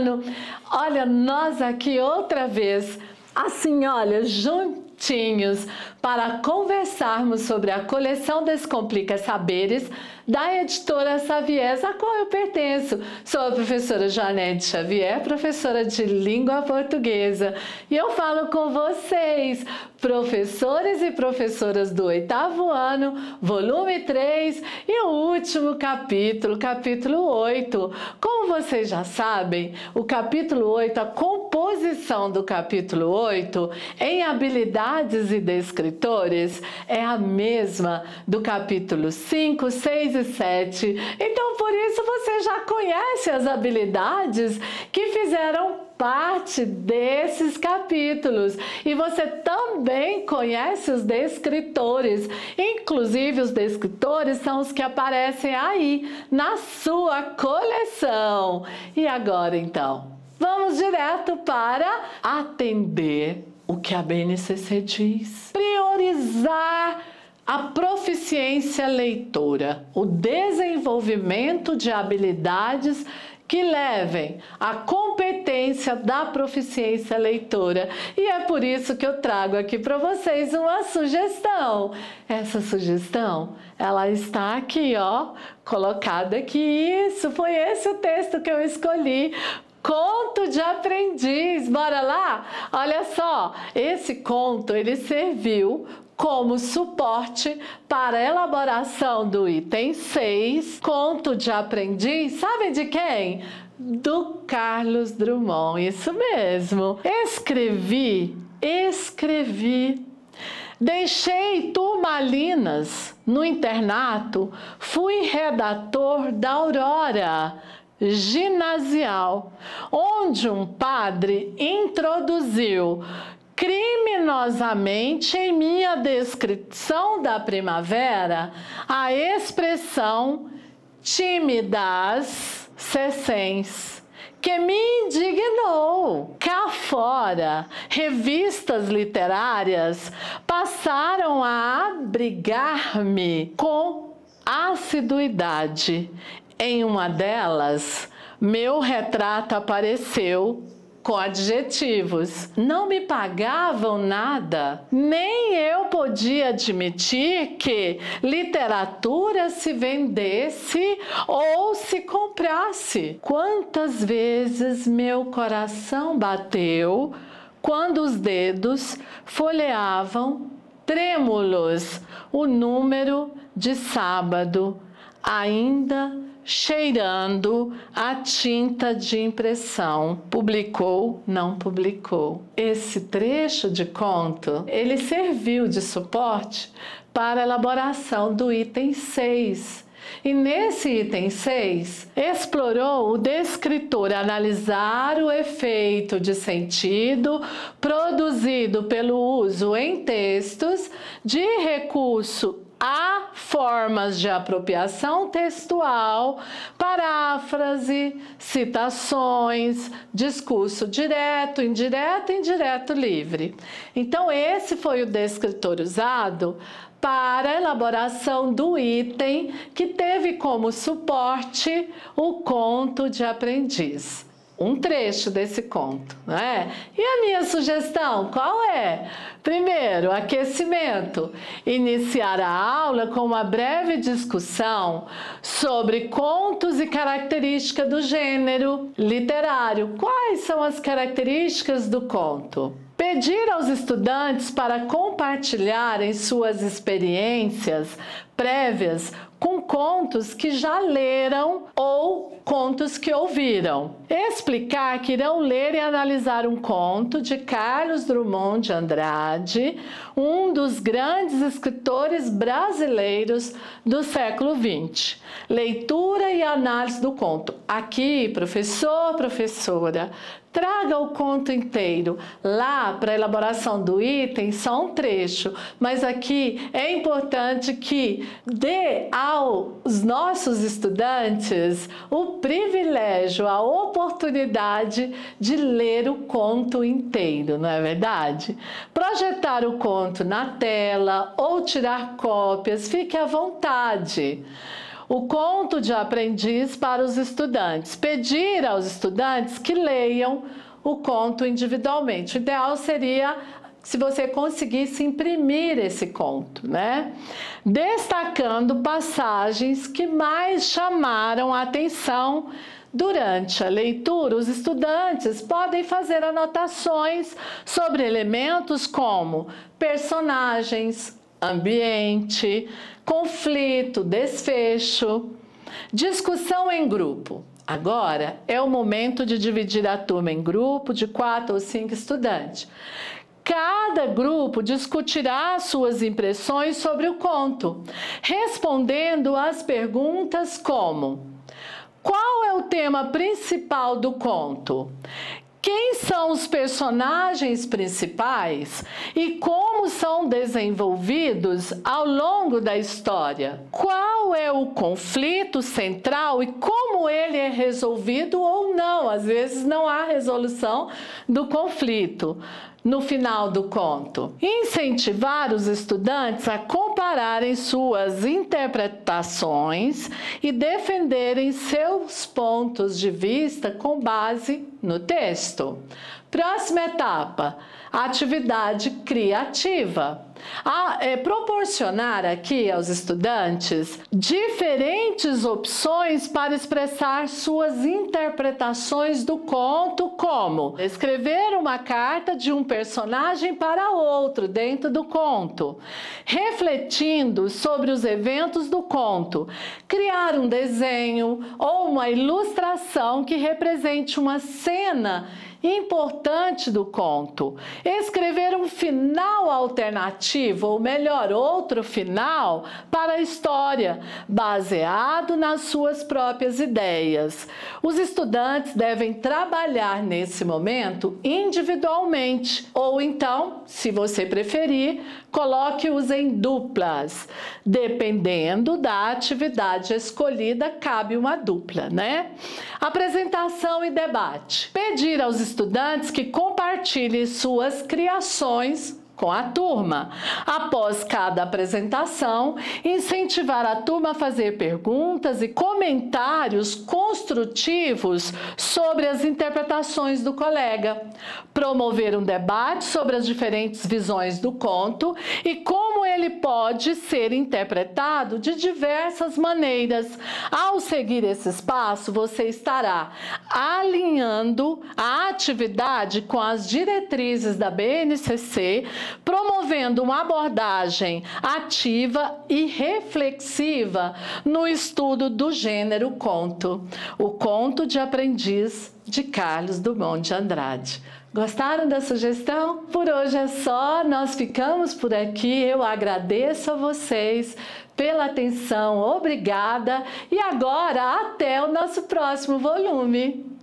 Tavuano. Olha, nós aqui outra vez, assim, olha, juntinhos, para conversarmos sobre a coleção Descomplica Saberes, da editora Saviés, a qual eu pertenço. Sou a professora Joanete Xavier, professora de língua portuguesa. E eu falo com vocês, professores e professoras do 8º ano, volume 3 e o último capítulo, capítulo 8. Como vocês já sabem, o capítulo 8, a composição do capítulo 8 em habilidades e descritores é a mesma do capítulo 5, 6 e 7. Então, por isso, você já conhece as habilidades que fizeram parte desses capítulos. E você também conhece os descritores. Inclusive, os descritores são os que aparecem aí na sua coleção. E agora, então, vamos direto para atender o que a BNCC diz. Priorizar a proficiência leitora, o desenvolvimento de habilidades que levem à competência da proficiência leitora. E é por isso que eu trago aqui para vocês uma sugestão. Essa sugestão, ela está aqui, ó, colocada aqui. Isso, foi esse o texto que eu escolhi. Conto de aprendiz, bora lá? Olha só, esse conto, ele serviu como suporte para a elaboração do item 6, conto de aprendiz, sabe de quem? Do Carlos Drummond, isso mesmo. Escrevi, deixei turmalinas no internato, fui redator da Aurora Ginasial, onde um padre introduziu criminosamente em minha descrição da primavera a expressão tímidas cessens, que me indignou. Cá fora, revistas literárias passaram a abrigar-me com assiduidade. Em uma delas, meu retrato apareceu com adjetivos. Não me pagavam nada, nem eu podia admitir que literatura se vendesse ou se comprasse. Quantas vezes meu coração bateu quando os dedos folheavam trêmulos o número de sábado, ainda cheirando a tinta de impressão. Publicou, não publicou. Esse trecho de conto, ele serviu de suporte para a elaboração do item 6. E nesse item 6, explorou o descritor analisar o efeito de sentido produzido pelo uso em textos de recurso a formas de apropriação textual, paráfrase, citações, discurso direto, indireto, livre. Então, esse foi o descritor usado para a elaboração do item que teve como suporte o conto de aprendiz. Um trecho desse conto, não é? E a minha sugestão, qual é? Primeiro, aquecimento. Iniciar a aula com uma breve discussão sobre contos e características do gênero literário. Quais são as características do conto? Pedir aos estudantes para compartilharem suas experiências prévias com contos que já leram ou contos que ouviram. Explicar que irão ler e analisar um conto de Carlos Drummond de Andrade, um dos grandes escritores brasileiros do século XX. Leitura e análise do conto. Aqui, professor, professora, traga o conto inteiro. Lá, para a elaboração do item, só um trecho. Mas aqui é importante que dê aos nossos estudantes o privilégio, a oportunidade de ler o conto inteiro, não é verdade? Projetar o conto na tela ou tirar cópias, fique à vontade. o conto de aprendiz para os estudantes. Pedir aos estudantes que leiam o conto individualmente. O ideal seria se você conseguisse imprimir esse conto, né? Destacando passagens que mais chamaram a atenção durante a leitura. Os estudantes podem fazer anotações sobre elementos como personagens, ambiente, conflito, desfecho, discussão em grupo. Agora é o momento de dividir a turma em grupo de 4 ou 5 estudantes. Cada grupo discutirá suas impressões sobre o conto, respondendo às perguntas como: qual é o tema principal do conto? Quem são os personagens principais e como são desenvolvidos ao longo da história? Qual é o conflito central e como ele é resolvido ou não? Às vezes não há resolução do conflito no final do conto. Incentivar os estudantes a compararem suas interpretações e defenderem seus pontos de vista com base no texto. Próxima etapa, atividade criativa. Proporcionar aqui aos estudantes diferentes opções para expressar suas interpretações do conto, como escrever uma carta de um personagem para outro dentro do conto, refletindo sobre os eventos do conto, criar um desenho ou uma ilustração que represente uma cena importante do conto, escrever um final alternativo, ou melhor, outro final para a história, baseado nas suas próprias ideias. Os estudantes devem trabalhar nesse momento individualmente, ou então, se você preferir, coloque-os em duplas. Dependendo da atividade escolhida, cabe uma dupla, né? Apresentação e debate. Pedir aos estudantes que compartilhem suas criações com a turma. Após cada apresentação, incentivar a turma a fazer perguntas e comentários construtivos sobre as interpretações do colega. Promover um debate sobre as diferentes visões do conto e como ele pode ser interpretado de diversas maneiras. Ao seguir esse espaço, você estará alinhando a atividade com as diretrizes da BNCC, promovendo uma abordagem ativa e reflexiva no estudo do gênero conto. O Conto de Aprendiz, de Carlos Drummond de Andrade. Gostaram da sugestão? Por hoje é só, nós ficamos por aqui. Eu agradeço a vocês pela atenção, obrigada. E agora, até o nosso próximo volume.